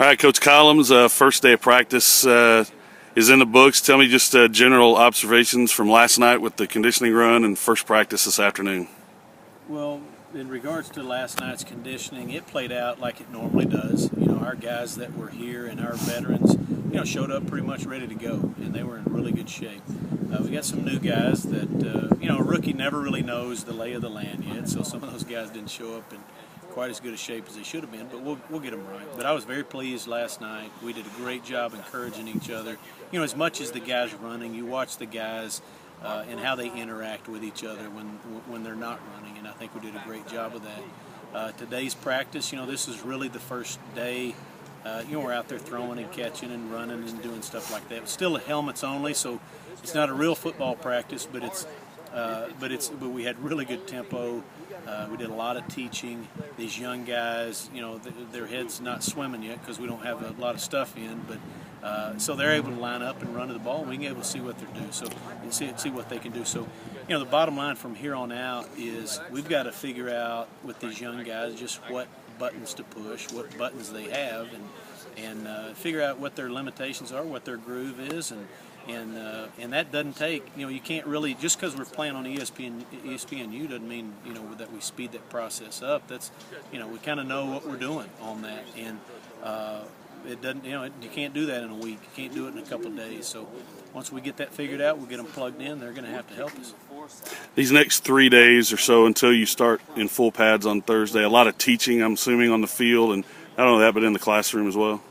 All right, Coach Collums, first day of practice is in the books. Tell me just general observations from last night with the conditioning run and first practice this afternoon. Well, in regards to last night's conditioning, it played out like it normally does. You know, our guys that were here and our veterans, showed up pretty much ready to go, and they were in really good shape. We got some new guys that, a rookie never really knows the lay of the land yet, so some of those guys didn't show up in quite as good a shape as they should have been, but we'll get them right. But I was very pleased last night. We did a great job encouraging each other. As much as the guys running, you watch the guys and how they interact with each other when they're not running, and I think we did a great job of that. Today's practice, this is really the first day. We're out there throwing and catching and running and doing stuff like that. Still helmets only, so it's not a real football practice, but we had really good tempo. We did a lot of teaching. These young guys, their heads not swimming yet because we don't have a lot of stuff in, but so they're able to line up and run to the ball, and we can able to see what they're doing. So see what they can do. So the bottom line from here on out is we've got to figure out with these young guys just what buttons to push, what buttons they have, and figure out what their limitations are, what their groove is, and that doesn't take, you can't really, just because we're playing on ESPNU doesn't mean, that we speed that process up. That's, we kind of know what we're doing on that, and it doesn't, you can't do that in a week. You can't do it in a couple of days. So once we get that figured out, we'll get them plugged in. They're going to have to help us. These next 3 days or so until you start in full pads on Thursday, a lot of teaching, I'm assuming, on the field, and not only that, but in the classroom as well.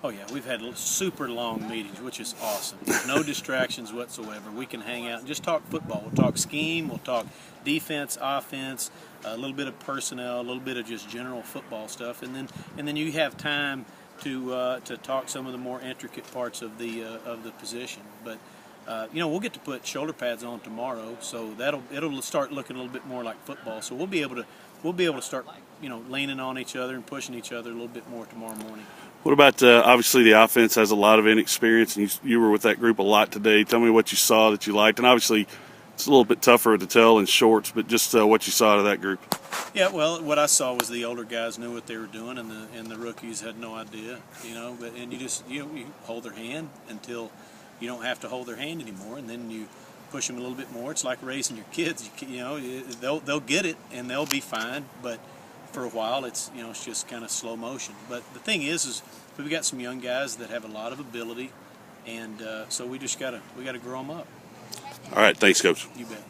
Oh, yeah, we've had super long meetings, which is awesome. No distractions whatsoever. We can hang out and just talk football. We'll talk scheme, we'll talk defense, offense, a little bit of personnel, a little bit of just general football stuff, and then you have time to talk some of the more intricate parts of the position. But we'll get to put shoulder pads on tomorrow, so it'll start looking a little bit more like football. So we'll be able to start leaning on each other and pushing each other a little bit more tomorrow morning. What about obviously the offense has a lot of inexperience, and you were with that group a lot today. Tell me what you saw that you liked, and obviously it's a little bit tougher to tell in shorts, but just what you saw out of that group. Yeah, well, what I saw was the older guys knew what they were doing, and the rookies had no idea. And you hold their hand until you don't have to hold their hand anymore, and then you push them a little bit more. It's like raising your kids. They'll get it and they'll be fine, but for a while it's it's just kind of slow motion. But the thing is we've got some young guys that have a lot of ability, and so we gotta grow them up. All right, thanks, Coach. You bet.